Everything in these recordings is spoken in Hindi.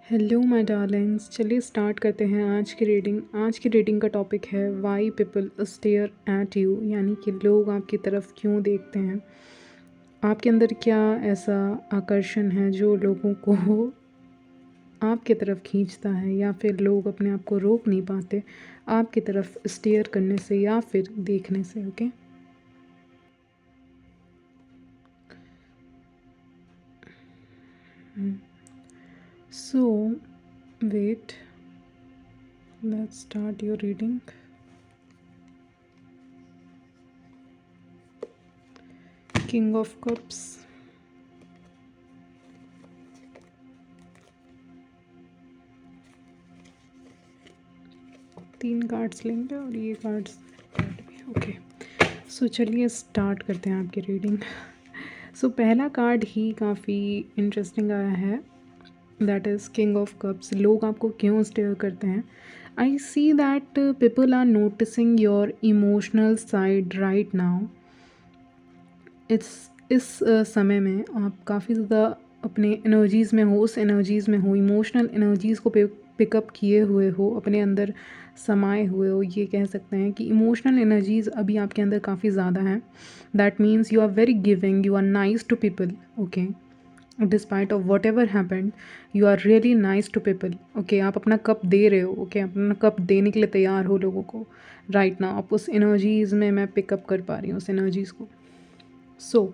हेलो माय डार्लिंग्स, चलिए स्टार्ट करते हैं आज की रीडिंग का टॉपिक है why people stare at you, यानी कि लोग आपकी तरफ क्यों देखते हैं। आपके अंदर क्या ऐसा आकर्षण है जो लोगों को आपकी तरफ खींचता है, या फिर लोग अपने आप को रोक नहीं पाते आपकी तरफ स्टेयर करने से या फिर देखने से। Okay, so wait, let's start your reading. King of cups, तीन कार्ड्स लेंगे और ये कार्ड्स भी। ओके, सो चलिए स्टार्ट करते हैं आपकी रीडिंग। सो पहला कार्ड ही काफ़ी इंटरेस्टिंग आया है, that is king of cups. लोग आपको क्यों स्टेयर करते हैं। I see that people are noticing your emotional side right now. इस समय में आप काफ़ी ज़्यादा अपने एनर्जीज़ में हो, उस एनर्जीज़ में हो, इमोशनल एनर्जीज़ को पिकअप किए हुए हो, अपने अंदर समाये हुए हो। ये कह सकते हैं कि इमोशनल एनर्जीज़ अभी आपके अंदर काफ़ी ज़्यादा हैं। That means you are very giving, you are nice to people. Okay, despite of whatever happened, you are really nice to people. Okay, आप अपना कप दे रहे हो। ओके, अपना कप देने के लिए तैयार हो लोगों को राइट नाउ। आप उस एनर्जीज़ में मैं पिकअप कर पा रही हूँ उस एनर्जीज़ को। सो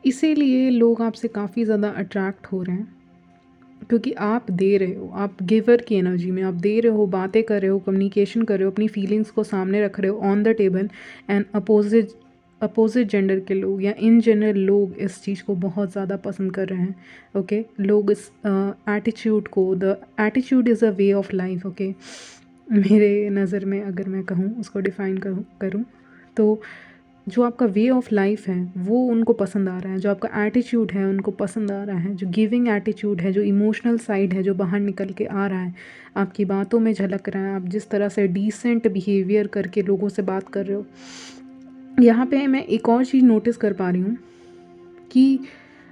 इसीलिए लोग आपसे काफ़ी ज़्यादा अट्रैक्ट हो रहे हैं, क्योंकि आप दे रहे हो, आप गिवर की एनर्जी में आप दे रहे हो, बातें कर रहे हो, कम्युनिकेशन कर रहे हो, अपनी फीलिंग्स को सामने रख रहे हो on the table. And opposite gender के लोग या इन जनरल लोग इस चीज़ को बहुत ज़्यादा पसंद कर रहे हैं। ओके, लोग इस एटीट्यूड को, the attitude is a way of life. Okay, मेरे नज़र में अगर मैं कहूँ, उसको डिफ़ाइन करूँ तो जो आपका वे ऑफ लाइफ है वो उनको पसंद आ रहा है, जो आपका एटीट्यूड है उनको पसंद आ रहा है, जो गिविंग एटीट्यूड है, जो इमोशनल साइड है, जो बाहर निकल के आ रहा है, आपकी बातों में झलक रहा है, आप जिस तरह से डिसेंट बिहेवियर करके लोगों से बात कर रहे हो। यहाँ पे मैं एक और चीज़ नोटिस कर पा रही हूँ कि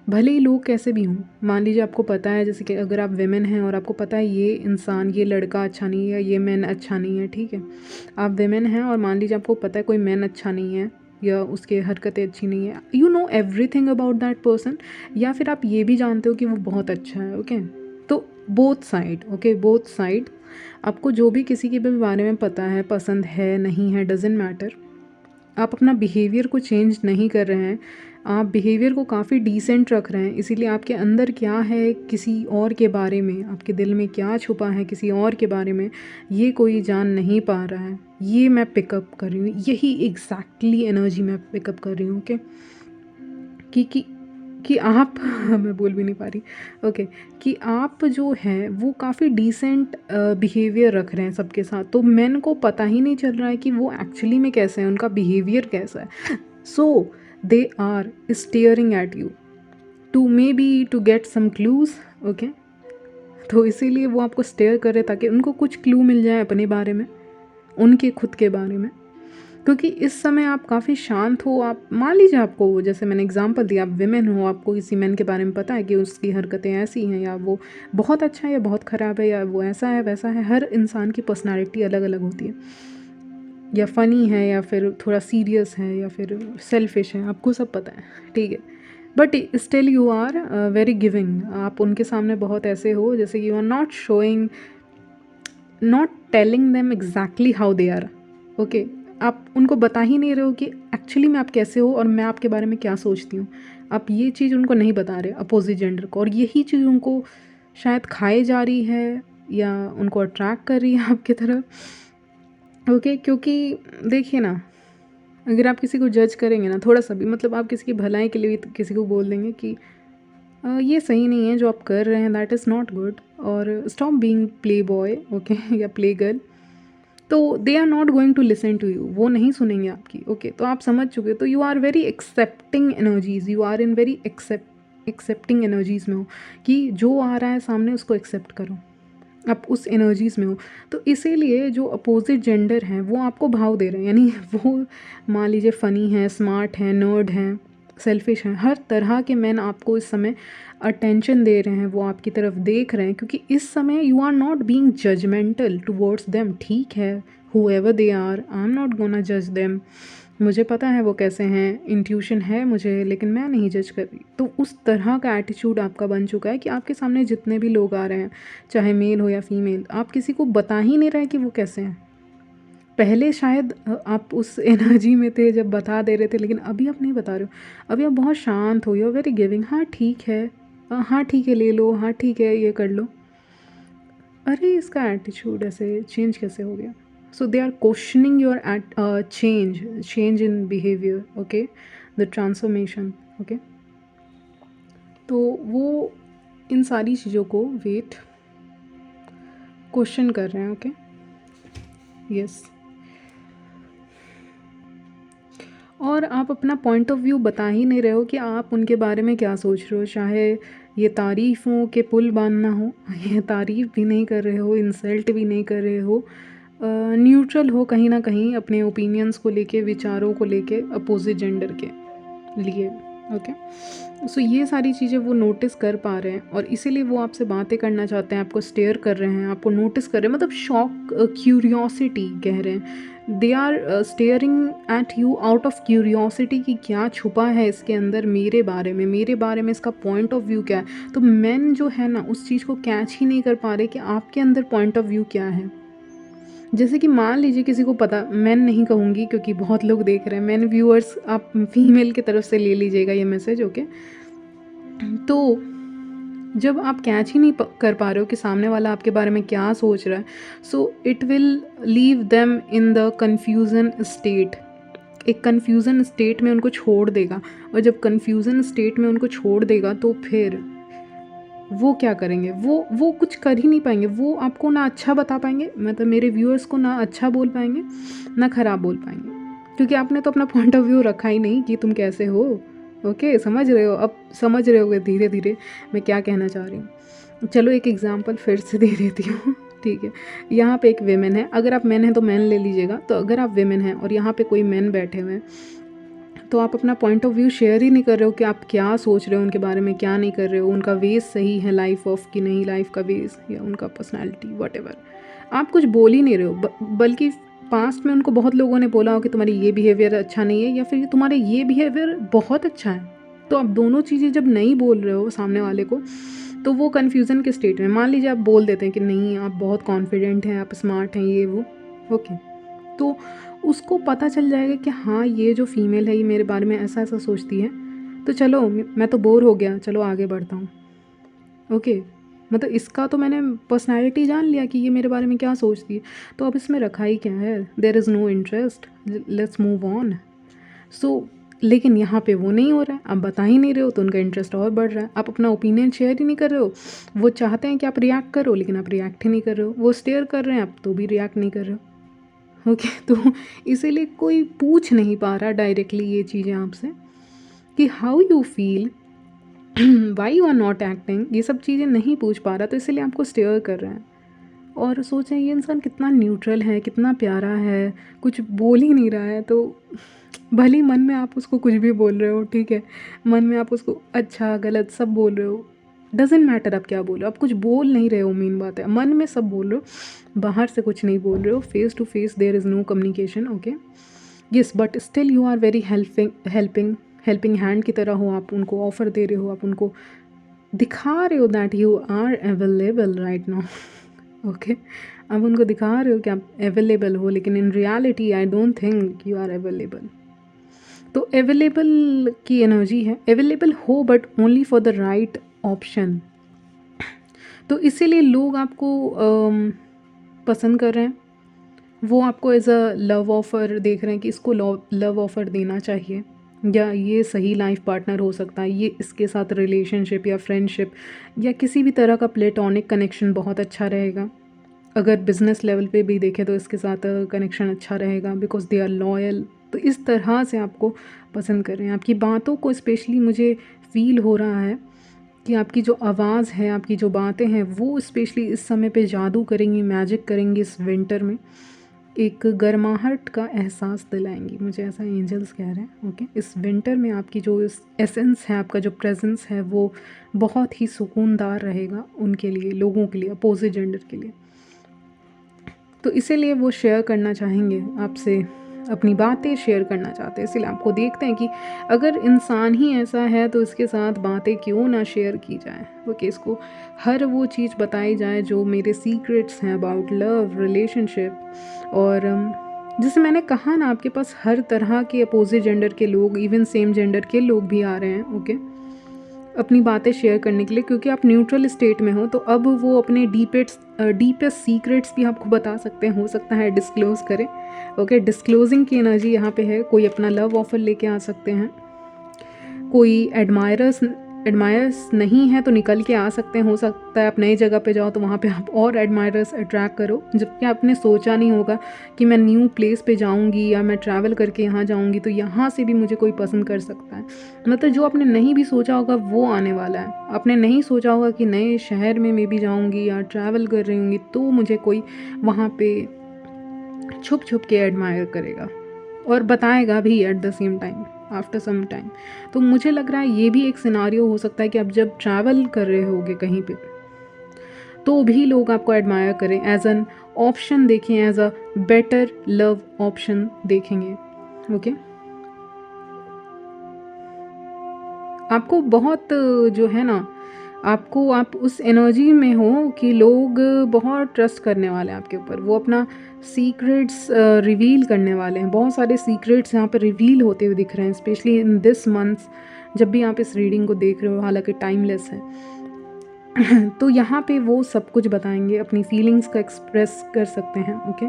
भले ही लोग कैसे भी हों, मान लीजिए आपको पता है, जैसे कि अगर आप वेमेन हैं और आपको पता है ये इंसान, ये लड़का अच्छा नहीं है, ये मैन अच्छा नहीं है, ठीक है, आप वेमेन हैं और मान लीजिए आपको पता है कोई मैन अच्छा नहीं है या उसके हरकतें अच्छी नहीं है, you know everything about that person, या फिर आप ये भी जानते हो कि वो बहुत अच्छा है। ओके, तो both side, okay, both side, आपको जो भी किसी के भी बारे में पता है, पसंद है नहीं है, डजेंट मैटर, आप अपना बिहेवियर को चेंज नहीं कर रहे हैं, आप बिहेवियर को काफ़ी डिसेंट रख रहे हैं। इसीलिए आपके अंदर क्या है किसी और के बारे में, आपके दिल में क्या छुपा है किसी और के बारे में, ये कोई जान नहीं पा रहा है। ये मैं पिकअप कर रही हूँ, यही एग्जैक्टली एनर्जी मैं पिकअप कर रही हूँ। ओके, कि आप मैं बोल भी नहीं पा रही। ओके, कि आप जो है वो काफ़ी डिसेंट बिहेवियर रख रहे हैं सबके साथ, तो मैन को पता ही नहीं चल रहा है कि वो एक्चुअली में कैसे हैं, उनका बिहेवियर कैसा है। So they are staring at you to maybe to get some clues. Okay, तो इसीलिए वो आपको स्टेयर कर रहे ताकि उनको कुछ क्लू मिल जाए अपने बारे में, उनके खुद के बारे में। क्योंकि इस समय आप काफ़ी शांत हो। आप मान लीजिए, आपको जैसे मैंने एग्जांपल दिया, आप विमेन हो, आपको किसी मैन के बारे में पता है कि उसकी हरकतें ऐसी हैं, या वो बहुत अच्छा है या बहुत ख़राब है, या वो ऐसा है वैसा है। हर इंसान की पर्सनालिटी अलग अलग होती है, या फ़नी है या फिर थोड़ा सीरियस है या फिर सेल्फिश है, आपको सब पता है, ठीक है। But still you are very giving. आप उनके सामने बहुत ऐसे हो जैसे you are not showing, not telling them exactly how they are. Okay, आप उनको बता ही नहीं रहे हो कि एक्चुअली में आप कैसे हो और मैं आपके बारे में क्या सोचती हूँ। आप ये चीज़ उनको नहीं बता रहे अपोजिट जेंडर को, और यही चीज़ उनको शायद खाए जा रही है या उनको अट्रैक्ट कर रही है आपकी तरफ। ओके, क्योंकि देखिए ना, अगर आप किसी को जज करेंगे ना थोड़ा सा भी, मतलब आप किसी की भलाई के लिए भी किसी को बोल देंगे कि ये सही नहीं है जो आप कर रहे हैं, दैट इज़ नॉट गुड, और stop being playboy, okay, या प्ले गर्ल, तो they are not going to listen to you, वो नहीं सुनेंगे आपकी। ओके, तो आप समझ चुके, तो you are very accepting energies, you are in very accepting energies में हो, कि जो आ रहा है सामने उसको एक्सेप्ट करो, आप उस एनर्जीज में हो। तो इसीलिए जो अपोजिट जेंडर हैं वो आपको भाव दे रहे हैं, यानी वो मान लीजिए फ़नी है, स्मार्ट है, नर्ड है, सेल्फिश हैं। हर तरह के मैन आपको इस समय अटेंशन दे रहे हैं, वो आपकी तरफ देख रहे हैं, क्योंकि इस समय you are not being judgmental towards them. ठीक है, however they are, I am not gonna जज देम। मुझे पता है वो कैसे हैं, इंट्यूशन है मुझे, लेकिन मैं नहीं जज कर रही। तो उस तरह का एटीट्यूड आपका बन चुका है कि आपके सामने जितने भी लोग आ रहे हैं, चाहे मेल हो या फीमेल, आप किसी को बता ही नहीं रहे कि वो कैसे हैं। पहले शायद आप उस एनर्जी में थे जब बता दे रहे थे, लेकिन अभी आप नहीं बता रहे हो। अभी आप बहुत शांत हो, यू आर वेरी गिविंग। हाँ ठीक है, हाँ ठीक है, ले लो, हाँ ठीक है, ये कर लो। अरे इसका एटीट्यूड ऐसे चेंज कैसे हो गया? So they are questioning your at change in behaviour, okay, the transformation, okay. तो वो इन सारी चीज़ों को वेट क्वेश्चन कर रहे हैं, ओके, यस। और आप अपना पॉइंट ऑफ व्यू बता ही नहीं रहे हो कि आप उनके बारे में क्या सोच रहे हो। चाहे ये तारीफ़ों के पुल बांधना हो, ये तारीफ़ भी नहीं कर रहे हो, इंसल्ट भी नहीं कर रहे हो, न्यूट्रल हो कहीं ना कहीं अपने ओपिनियंस को लेके, विचारों को लेके अपोजिट जेंडर के लिए, ओके। सो ये सारी चीज़ें वो नोटिस कर पा रहे हैं, और इसीलिए वो आपसे बातें करना चाहते हैं, आपको स्टेयर कर रहे हैं, आपको नोटिस कर रहे हैं, मतलब शॉक, क्यूरियोसिटी कह रहे हैं। They are staring at you out of curiosity कि क्या छुपा है इसके अंदर मेरे बारे में इसका पॉइंट ऑफ व्यू क्या है। तो मैन जो है ना, उस चीज़ को कैच ही नहीं कर पा रहे कि आपके अंदर पॉइंट ऑफ व्यू क्या है। जैसे कि मान लीजिए किसी को पता, मैन नहीं कहूँगी क्योंकि बहुत लोग देख रहे हैं, मैन व्यूअर्स आप फीमेल की तरफ से ले लीजिएगा ये मैसेज, ओके। तो जब आप कैच ही नहीं कर पा रहे हो कि सामने वाला आपके बारे में क्या सोच रहा है, so it will leave them in the confusion state. एक कन्फ्यूज़न स्टेट में उनको छोड़ देगा, और जब कन्फ्यूज़न स्टेट में उनको छोड़ देगा तो फिर वो क्या करेंगे, वो कुछ कर ही नहीं पाएंगे। वो आपको ना अच्छा बता पाएंगे, मतलब मेरे व्यूअर्स को ना अच्छा बोल पाएंगे ना ख़राब बोल पाएंगे, क्योंकि आपने तो अपना पॉइंट ऑफ व्यू रखा ही नहीं कि तुम कैसे हो, ओके। समझ रहे हो, अब समझ रहे होगे धीरे धीरे मैं क्या कहना चाह रही हूँ। चलो एक एग्जांपल फिर से दे देती हूँ, ठीक है। यहाँ पे एक वेमेन है, अगर आप मैन हैं तो मैन ले लीजिएगा। तो अगर आप वेमेन हैं और यहाँ पे कोई मैन बैठे हुए हैं, तो आप अपना पॉइंट ऑफ व्यू शेयर ही नहीं कर रहे हो कि आप क्या सोच रहे हो उनके बारे में, क्या नहीं कर रहे हो, उनका वेज सही है लाइफ ऑफ कि नहीं, लाइफ का वेज या उनका पर्सनालिटी व्हाटएवर। आप कुछ बोल ही नहीं रहे हो, बल्कि पास्ट में उनको बहुत लोगों ने बोला हो कि तुम्हारी ये बिहेवियर अच्छा नहीं है, या फिर तुम्हारे ये बिहेवियर बहुत अच्छा है। तो आप दोनों चीज़ें जब नहीं बोल रहे हो सामने वाले को, तो वो कन्फ्यूज़न के स्टेट में, मान लीजिए आप बोल देते हैं कि नहीं आप बहुत कॉन्फिडेंट हैं, आप स्मार्ट हैं, ये वो, ओके। तो उसको पता चल जाएगा कि हाँ ये जो फीमेल है ये मेरे बारे में ऐसा ऐसा सोचती है, तो चलो मैं तो बोर हो गया, चलो आगे बढ़ता हूँ, ओके। मतलब इसका तो मैंने पर्सनैलिटी जान लिया कि ये मेरे बारे में क्या सोचती है, तो अब इसमें रखा ही क्या है, there is no interest, let's move on. So लेकिन यहाँ पे वो नहीं हो रहा है, आप बता ही नहीं रहे हो, तो उनका इंटरेस्ट और बढ़ रहा है। आप अपना ओपिनियन शेयर ही नहीं कर रहे हो, वो चाहते हैं कि आप रिएक्ट करो, लेकिन आप रिएक्ट ही नहीं कर रहे हो। वो स्टेयर कर रहे हैं, आप तो भी रिएक्ट नहीं कर रहे हो, ओके। तो इसीलिए कोई पूछ नहीं पा रहा डायरेक्टली ये चीज़ें आपसे कि how you feel, why you are not acting, ये सब चीज़ें नहीं पूछ पा रहा, तो इसीलिए आपको स्टेयर कर रहे हैं। और सोचें ये इंसान कितना न्यूट्रल है, कितना प्यारा है, कुछ बोल ही नहीं रहा है। तो भले ही मन में आप उसको कुछ भी बोल रहे हो, ठीक है, मन में आप उसको अच्छा गलत सब बोल रहे हो, डजेंट मैटर आप क्या बोल रहे हो, आप कुछ बोल नहीं रहे हो, मेन बात है मन में सब बोल रहे हो, बाहर से कुछ नहीं बोल रहे हो। Face to face there is no communication, okay, yes, but still you are very helping hand की तरह हो, आप उनको ऑफ़र दे रहे हो, आप उनको दिखा रहे हो that you are available right now, okay. आप उनको दिखा रहे हो कि आप अवेलेबल हो, लेकिन in reality I don't think you are available. तो अवेलेबल की एनर्जी है, अवेलेबल हो but only for the right option. तो इसीलिए लोग आपको पसंद कर रहे हैं, वो आपको एज अ लव ऑफ़र देख रहे हैं कि इसको लव ऑफ़र देना चाहिए, या ये सही लाइफ पार्टनर हो सकता है, ये इसके साथ रिलेशनशिप या फ्रेंडशिप या किसी भी तरह का प्लेटोनिक कनेक्शन बहुत अच्छा रहेगा। अगर बिज़नेस लेवल पे भी देखें तो इसके साथ कनेक्शन अच्छा रहेगा, बिकॉज दे आर लॉयल। तो इस तरह से आपको पसंद कर रहे हैं। आपकी बातों को स्पेशली मुझे फ़ील हो रहा है कि आपकी जो आवाज़ है, आपकी जो बातें हैं, वो स्पेशली इस समय पे जादू करेंगी, मैजिक करेंगी इस विंटर में। एक गर्माहट का एहसास दिलाएंगी, मुझे ऐसा एंजल्स कह रहे हैं। ओके, इस विंटर में आपकी जो इस एसेंस है, आपका जो प्रेजेंस है, वो बहुत ही सुकूनदार रहेगा उनके लिए, लोगों के लिए, अपोजिट जेंडर के लिए। तो इसीलिए वो शेयर करना चाहेंगे आपसे, अपनी बातें शेयर करना चाहते हैं। इसलिए आपको देखते हैं कि अगर इंसान ही ऐसा है तो इसके साथ बातें क्यों ना शेयर की जाए। ओके, इसको हर वो चीज़ बताई जाए जो मेरे सीक्रेट्स हैं अबाउट लव, रिलेशनशिप। और जैसे मैंने कहा ना, आपके पास हर तरह के अपोजिट जेंडर के लोग, इवन सेम जेंडर के लोग भी आ रहे हैं। ओके, अपनी बातें शेयर करने के लिए, क्योंकि आप न्यूट्रल स्टेट में हो, तो अब वो अपने डीपेस्ट सीक्रेट्स भी आपको बता सकते हैं, हो सकता है डिस्क्लोज़ करें। ओके, डिस्क्लोजिंग की एनर्जी यहाँ पे है। कोई अपना लव ऑफर लेके आ सकते हैं, कोई एडमायर्स नहीं है तो निकल के आ सकते हैं। हो सकता है आप नई जगह पे जाओ तो वहाँ पे आप और एडमायर्स अट्रैक्ट करो, जबकि आपने सोचा नहीं होगा कि मैं न्यू प्लेस पे जाऊँगी या मैं ट्रैवल करके यहाँ जाऊँगी तो यहाँ से भी मुझे कोई पसंद कर सकता है। मतलब जो आपने नहीं भी सोचा होगा वो आने वाला है। आपने नहीं सोचा होगा कि नए शहर में मैं भी जाऊँगी या ट्रैवल कर रही होंगी तो मुझे कोई वहाँ पे छुप छुप के एडमायर करेगा और बताएगा भी at the same time, after some time. तो मुझे लग रहा है ये भी एक सिनारियो हो सकता है कि आप जब ट्रैवल कर रहे होगे कहीं पे तो भी लोग आपको एडमायर करें, एज एन ऑप्शन देखें, as a better love option देखेंगे। ओके, आपको बहुत जो है ना, आप उस एनर्जी में हो कि लोग बहुत ट्रस्ट करने वाले हैं आपके ऊपर। वो अपना सीक्रेट्स रिवील करने वाले हैं। बहुत सारे सीक्रेट्स यहाँ पे रिवील होते हुए दिख रहे हैं, स्पेशली इन दिस मंथ जब भी आप इस रीडिंग को देख रहे हो, हालांकि टाइमलेस है। तो यहाँ पे वो सब कुछ बताएंगे, अपनी फीलिंग्स का एक्सप्रेस कर सकते हैं। ओके,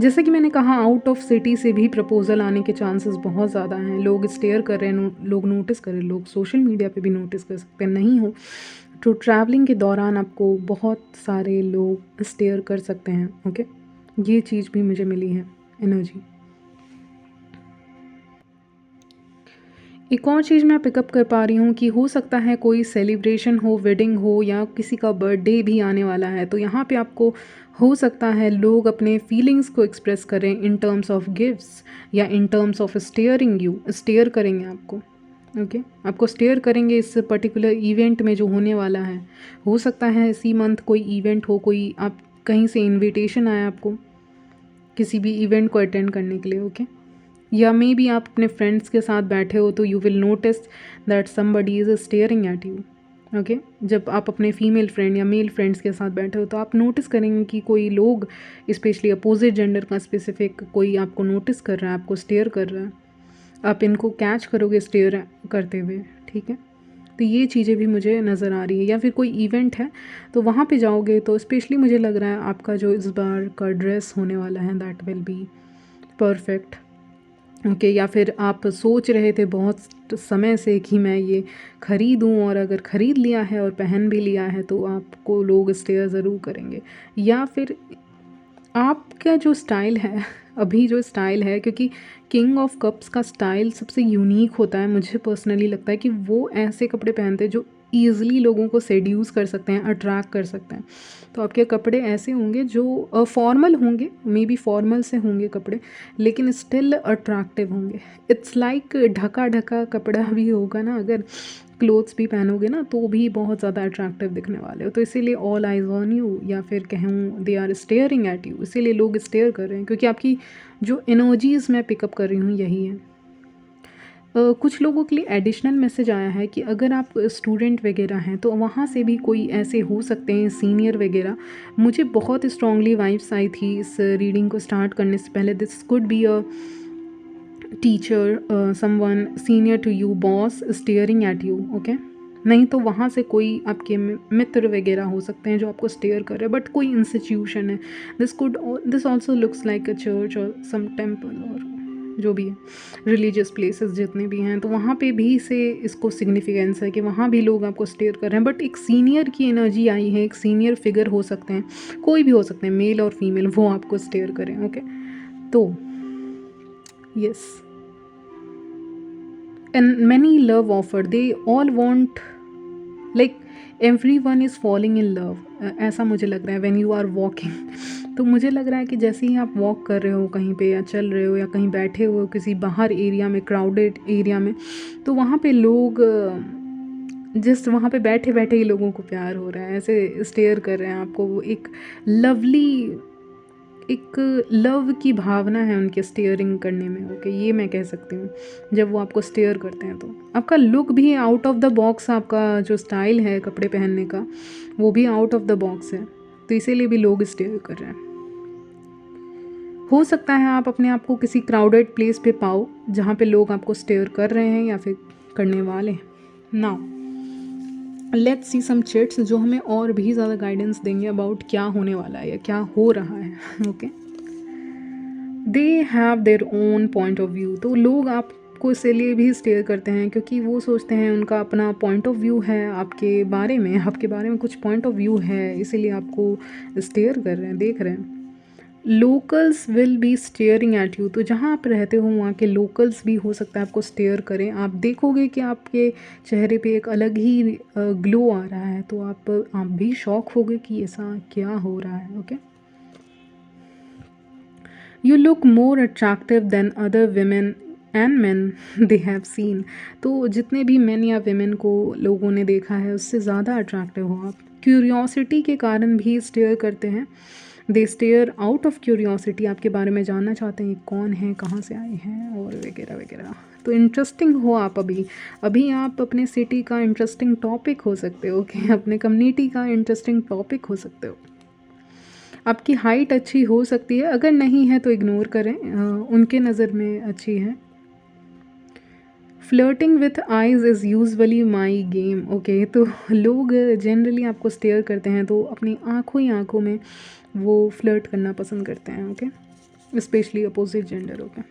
जैसे कि मैंने कहा, आउट ऑफ सिटी से भी प्रपोजल आने के चांसेस बहुत ज़्यादा हैं। लोग स्टेयर कर रहे हैं, लोग नोटिस कर रहे हैं, लोग सोशल मीडिया पे भी नोटिस कर सकते हैं। नहीं हो तो ट्रैवलिंग के दौरान आपको बहुत सारे लोग स्टेयर कर सकते हैं। ओके, ये चीज़ भी मुझे मिली है एनर्जी। एक और चीज़ मैं पिकअप कर पा रही हूँ कि हो सकता है कोई सेलिब्रेशन हो, वेडिंग हो या किसी का बर्थडे भी आने वाला है, तो यहाँ पे आपको हो सकता है लोग अपने फीलिंग्स को एक्सप्रेस करें इन टर्म्स ऑफ गिफ्ट्स या इन टर्म्स ऑफ स्टेयर करेंगे आपको। ओके, आपको स्टेयर करेंगे इस पर्टिकुलर इवेंट में जो होने वाला है। हो सकता है इसी मंथ कोई इवेंट हो, कोई आप कहीं से इनविटेशन आया आपको किसी भी इवेंट को अटेंड करने के लिए। ओके, या मे बी आप अपने फ्रेंड्स के साथ बैठे हो तो you will notice that somebody is steering at you. Okay, जब आप अपने फीमेल फ्रेंड या मेल फ्रेंड्स के साथ बैठे हो तो आप नोटिस करेंगे कि कोई लोग, स्पेशली अपोजिट जेंडर का स्पेसिफिक, कोई आपको नोटिस कर रहा है, आपको स्टेयर कर रहा है। आप इनको कैच करोगे स्टेयर करते हुए। ठीक है, तो ये चीज़ें भी मुझे नज़र आ रही है। या फिर कोई इवेंट है तो वहाँ पे जाओगे तो स्पेशली मुझे लग रहा है आपका जो इस बार का ड्रेस होने वाला है that will be perfect. Okay, या फिर आप सोच रहे थे बहुत समय से कि मैं ये ख़रीदूँ, और अगर ख़रीद लिया है और पहन भी लिया है तो आपको लोग स्टेयर ज़रूर करेंगे। या फिर आपका जो स्टाइल है, अभी जो स्टाइल है, क्योंकि किंग ऑफ कप्स का स्टाइल सबसे यूनिक होता है। मुझे पर्सनली लगता है कि वो ऐसे कपड़े पहनते हैं जो ईज़िली लोगों को सेड्यूस कर सकते हैं, अट्रैक्ट कर सकते हैं। तो आपके कपड़े ऐसे होंगे जो फॉर्मल होंगे, मे बी फॉर्मल से होंगे कपड़े, लेकिन स्टिल अट्रैक्टिव होंगे। इट्स लाइक ढका ढका कपड़ा भी होगा ना, अगर क्लोथ्स भी पहनोगे ना तो भी बहुत ज़्यादा अट्रैक्टिव दिखने वाले हो। तो इसीलिए ऑल आइज ऑन यू, या फिर कहूँ they are staring at you, इसीलिए लोग स्टेयर कर रहे हैं, क्योंकि आपकी जो एनर्जीज़ मैं पिकअप कर रही हूँ यही है। कुछ लोगों के लिए एडिशनल मैसेज आया है कि अगर आप स्टूडेंट वगैरह हैं तो वहाँ से भी कोई ऐसे हो सकते हैं, सीनियर वगैरह। मुझे बहुत स्ट्रांगली वाइब्स आई थी इस रीडिंग को स्टार्ट करने से पहले। This could be a teacher, someone senior to you, boss staring at you. Okay, नहीं तो वहाँ से कोई आपके मित्र वगैरह हो सकते हैं जो आपको स्टेयर कर रहे हैं, बट कोई इंस्टीट्यूशन है। This also looks like a church और सम टेम्पल और जो भी है, रिलीजियस प्लेसेस जितने भी हैं, तो वहाँ पे भी से इसको सिग्निफिकेंस है कि वहाँ भी लोग आपको स्टेयर कर रहे हैं। बट एक सीनियर की एनर्जी आई है, एक सीनियर फिगर हो सकते हैं, कोई भी हो सकते हैं, मेल और फीमेल, वो आपको स्टेयर करें। ओके, तो yes, and many love offer, they all want like every one is falling in love, ऐसा मुझे लग रहा है व्हेन यू आर वॉकिंग। तो मुझे लग रहा है कि जैसे ही आप वॉक कर रहे हो कहीं पे, या चल रहे हो, या कहीं बैठे हो किसी बाहर एरिया में, क्राउडेड एरिया में, तो वहाँ पे लोग जिस वहाँ पे बैठे बैठे ही लोगों को प्यार हो रहा है, ऐसे स्टेयर कर रहे हैं आपको। वो एक लवली, एक लव की भावना है उनके स्टेयरिंग करने में। ओके, ये मैं कह सकती हूँ। जब वो आपको स्टेयर करते हैं तो आपका लुक भी आउट ऑफ द बॉक्स, आपका जो स्टाइल है कपड़े पहनने का वो भी आउट ऑफ द बॉक्स है, तो इसीलिए भी लोग स्टेयर कर रहे हैं। हो सकता है आप अपने आप को किसी क्राउडेड प्लेस पे पाओ जहाँ पे लोग आपको स्टेयर कर रहे हैं या फिर करने वाले हैं। Now let's see some chits जो हमें और भी ज़्यादा गाइडेंस देंगे अबाउट क्या होने वाला है या क्या हो रहा है। Okay, they have their own point of view. तो लोग आपको इसीलिए भी स्टेयर करते हैं क्योंकि वो सोचते हैं उनका अपना पॉइंट ऑफ व्यू है आपके बारे में कुछ पॉइंट ऑफ व्यू है, इसीलिए आपको स्टेयर कर रहे हैं, देख रहे हैं। Locals will be steering at you. तो जहाँ आप रहते हो वहाँ के लोकल्स भी हो सकता है आपको स्टेयर करें। आप देखोगे कि आपके चेहरे पे एक अलग ही ग्लो आ रहा है, तो आप भी शॉक होगे कि ऐसा क्या हो रहा है। Okay, you look more attractive than other women and men they have seen. तो जितने भी मैन या वेमेन को लोगों ने देखा है उससे ज़्यादा अट्रैक्टिव हो आप। क्यूरियोसिटी के कारण भी स्टेयर करते हैं। दे स्टेयर आउट ऑफ क्यूरियोसिटी, आपके बारे में जानना चाहते हैं कौन है, कहाँ से आए हैं, और वगैरह वगैरह। तो इंटरेस्टिंग हो आप अभी आप अपने सिटी का इंटरेस्टिंग टॉपिक हो सकते हो। ओके, अपने कम्युनिटी का इंटरेस्टिंग टॉपिक हो सकते हो। आपकी हाइट अच्छी हो सकती है, अगर नहीं है तो इग्नोर करें, उनके नज़र में अच्छी है। Flirting with eyes is usually my game. Okay, तो लोग जनरली आपको स्टेयर करते हैं तो अपनी आँखों ही आँखों में वो फ्लर्ट करना पसंद करते हैं। Okay, specially opposite gender. Okay,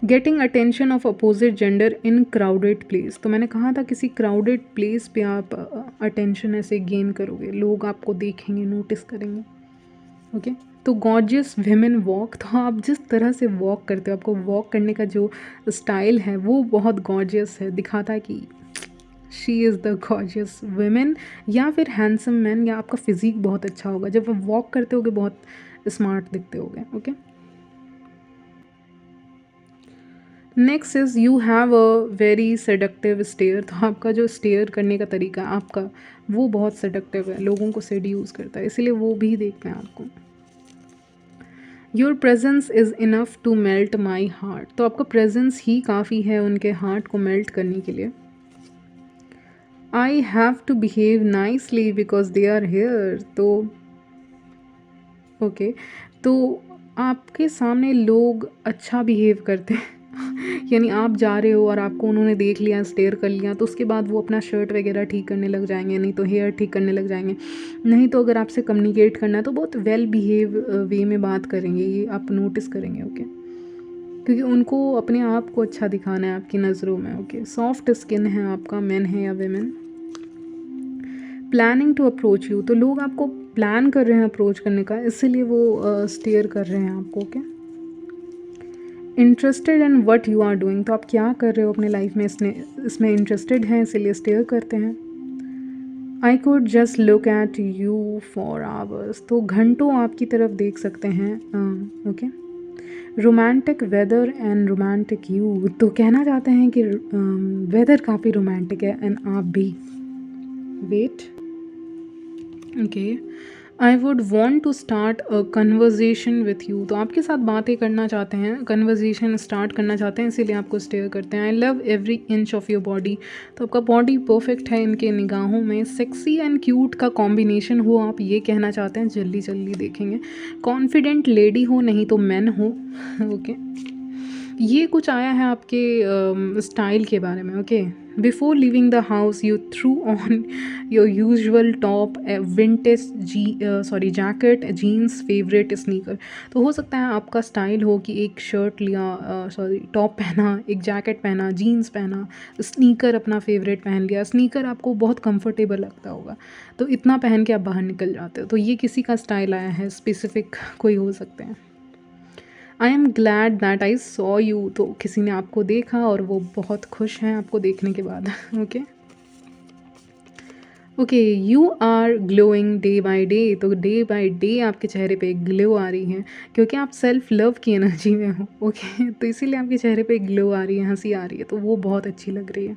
getting attention of opposite gender in crowded place. तो मैंने कहा था किसी क्राउडेड प्लेस पे आप अटेंशन ऐसे गेन करोगे, लोग आपको देखेंगे, नोटिस करेंगे। ओके, तो गॉर्जियस विमेन वॉक, तो आप जिस तरह से वॉक करते हो, आपको वॉक करने का जो स्टाइल है वो बहुत गॉर्जियस है, दिखाता है कि she is the gorgeous women, या फिर हैंडसम मैन, या आपका फिजिक बहुत अच्छा होगा। जब आप वॉक करते होगे बहुत स्मार्ट दिखते होगे। Okay, next is you have a very seductive stare. तो आपका जो स्टेयर करने का तरीका आपका वो बहुत सेडक्टिव है, लोगों को सेड्यूस करता है, इसीलिए वो भी देखते हैं आपको। Your presence is enough to melt my heart. तो आपका प्रेजेंस ही काफ़ी है उनके हार्ट को मेल्ट करने के लिए। I have to behave nicely because they are here. तो ओके, तो आपके सामने लोग अच्छा बिहेव करते हैं यानी आप जा रहे हो और आपको उन्होंने देख लिया, स्टेयर कर लिया, तो उसके बाद वो अपना शर्ट वगैरह ठीक करने लग जाएंगे, नहीं तो हेयर ठीक करने लग जाएंगे, नहीं तो अगर आपसे कम्युनिकेट करना है तो बहुत वेल बिहेव वे में बात करेंगे, ये आप नोटिस करेंगे। ओके, क्योंकि उनको अपने आप को अच्छा दिखाना है आपकी नज़रों में। ओके, सॉफ्ट स्किन है आपका, मैन है या women. Planning to approach you, तो लोग आपको प्लान कर रहे हैं अप्रोच करने का, इसीलिए वो स्टेयर कर रहे हैं आपको। Okay, interested in what you are doing, तो आप क्या कर रहे हो अपने लाइफ में, इसमें इंटरेस्टेड हैं, इसीलिए स्टेयर करते हैं। I could just look at you for hours, तो घंटों आपकी तरफ देख सकते हैं। Okay, romantic weather and romantic you, तो कहना चाहते हैं कि वेदर काफ़ी रोमांटिक है एंड आप भी। Wait, okay, I would want to start a conversation with you, तो आपके साथ बातें करना चाहते हैं, कन्वर्जेशन स्टार्ट करना चाहते हैं, इसीलिए आपको स्टेयर करते हैं। I love every inch of your body, तो आपका बॉडी परफेक्ट है इनके निगाहों में। सेक्सी एंड क्यूट का कॉम्बिनेशन हो, आप ये कहना चाहते हैं, जल्दी जल्दी देखेंगे। कॉन्फिडेंट लेडी हो, नहीं तो मैन हो। ओके, ये कुछ आया है आपके स्टाइल के बारे में। Okay, before leaving the house you threw on your usual top, vintage jacket, jeans, favourite sneaker. तो हो सकता है आपका स्टाइल हो कि एक शर्ट लिया, टॉप पहना, एक जैकेट पहना, जीन्स पहना, स्नीकर अपना फेवरेट पहन लिया। स्नीकर आपको बहुत कंफर्टेबल लगता होगा, तो इतना पहन के आप बाहर निकल जाते हो, तो ये किसी का स्टाइल आया है, स्पेसिफिक कोई हो सकते हैं। I am glad that I saw you, तो किसी ने आपको देखा और वो बहुत खुश हैं आपको देखने के बाद। Okay, okay, you are glowing day by day. तो डे बाय डे आपके चेहरे पे ग्लो आ रही है क्योंकि आप सेल्फ लव की एनर्जी में हो। ओके तो इसीलिए आपके चेहरे पे ग्लो आ रही है, हंसी आ रही है, तो वो बहुत अच्छी लग रही है।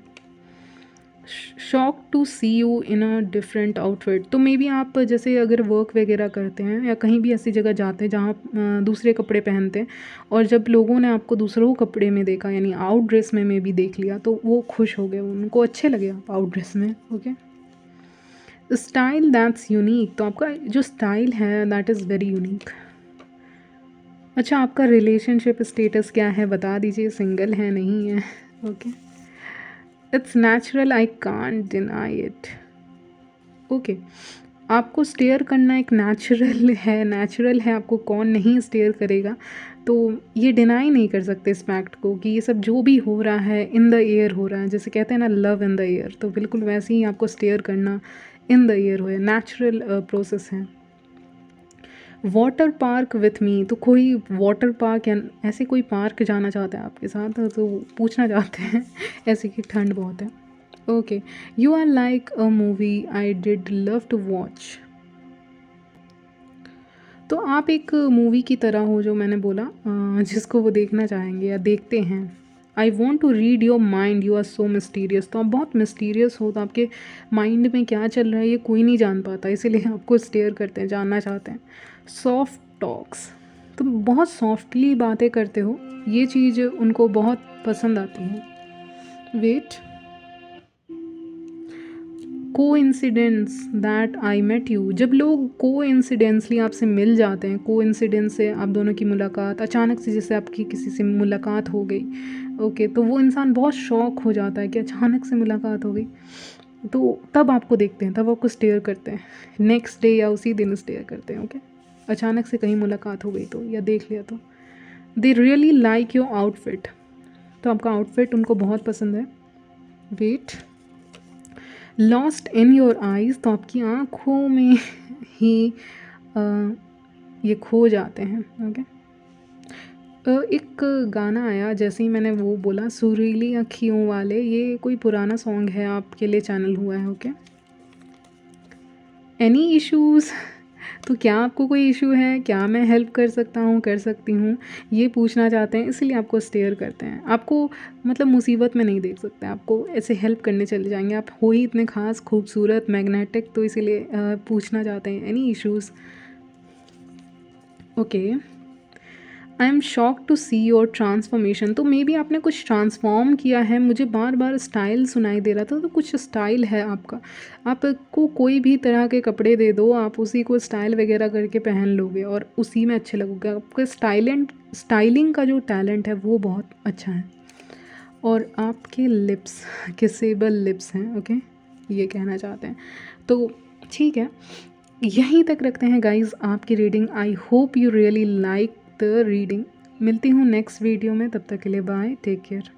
Shock to see you in a different outfit. तो मे बी आप जैसे अगर वर्क वगैरह करते हैं या कहीं भी ऐसी जगह जाते हैं जहाँ दूसरे कपड़े पहनते हैं, और जब लोगों ने आपको दूसरों कपड़े में देखा यानी आउट ड्रेस में मे बी देख लिया, तो वो खुश हो गए, उनको अच्छे लगे आप आउट ड्रेस में। Okay, style that's unique. तो आपका जो स्टाइल है दैट इज़ वेरी यूनिक। अच्छा, आपका रिलेशनशिप स्टेटस क्या है बता दीजिए, सिंगल है नहीं है? Okay, it's natural, I can't deny it. Okay, आपको स्टेयर करना एक नेचुरल है, आपको कौन नहीं स्टेयर करेगा। तो ये डिनाई नहीं कर सकते इस फैक्ट को कि ये सब जो भी हो रहा है इन द एयर हो रहा है, जैसे कहते हैं ना लव इन द एयर, तो बिल्कुल वैसे ही आपको स्टेयर करना इन द एयर हो, नेचुरल प्रोसेस है। Water park with me. तो कोई वाटर पार्क या ऐसे कोई पार्क जाना चाहता है आपके साथ, तो पूछना चाहते हैं ऐसे कि ठंड बहुत है। Okay, you are like a movie I did love to watch. तो आप एक मूवी की तरह हो जो मैंने बोला, जिसको वो देखना चाहेंगे या देखते हैं। I want to read your mind, you are so mysterious. तो आप बहुत मिस्टीरियस हो, तो आपके माइंड में क्या चल रहा है ये कोई नहीं जान पाता, इसीलिए आपको स्टेयर करते हैं, जानना चाहते हैं। Soft talks. तुम बहुत सॉफ्टली बातें करते हो, ये चीज़ उनको बहुत पसंद आती है। Wait, coincidence that I met you. जब लोग कोइंसिडेंसली आपसे मिल जाते हैं, कोइंसिडेंस से आप दोनों की मुलाकात अचानक से, जैसे आपकी किसी से मुलाकात हो गई, ओके, तो वो इंसान बहुत शॉक हो जाता है कि अचानक से मुलाकात हो गई, तो तब आपको देखते हैं, तब आपको स्टेयर करते हैं, नेक्स्ट डे या उसी दिन स्टेयर करते हैं। ओके, अचानक से कहीं मुलाकात हो गई तो या देख लिया तो। They really like your outfit. तो आपका आउटफिट उनको बहुत पसंद है। Wait, lost in your eyes. तो आपकी आँखों में ही अ, ये खो जाते हैं। ओके, एक गाना आया जैसे ही मैंने वो बोला, सुरीली अँखियों वाले, ये कोई पुराना सॉन्ग है, आपके लिए चैनल हुआ है। Okay, any issues. तो क्या आपको कोई इशू है, क्या मैं हेल्प कर सकता हूँ, कर सकती हूँ, ये पूछना चाहते हैं, इसलिए आपको स्टेयर करते हैं। आपको मतलब मुसीबत में नहीं देख सकते, आपको ऐसे हेल्प करने चले जाएंगे, आप हो ही इतने खास, खूबसूरत, मैग्नेटिक, तो इसीलिए पूछना चाहते हैं any issues. Okay, I am shock to see your transformation. तो मे बी आपने कुछ ट्रांसफॉर्म किया है, मुझे बार बार स्टाइल सुनाई दे रहा था, तो कुछ स्टाइल है आपका। आपको कोई भी तरह के कपड़े दे दो, आप उसी को स्टाइल वगैरह करके पहन लोगे और उसी में अच्छे लगोगे। आपका स्टाइलिंग का जो टैलेंट है वो बहुत अच्छा है। और आपके लिप्स किसेबल लिप्स हैं। ओके, ये कहना चाहते हैं, तो ठीक है, यहीं तक रखते हैं गाइज आपकी reading. I hope you really like the reading. मिलती हूँ नेक्स्ट वीडियो में, तब तक के लिए बाय, टेक केयर।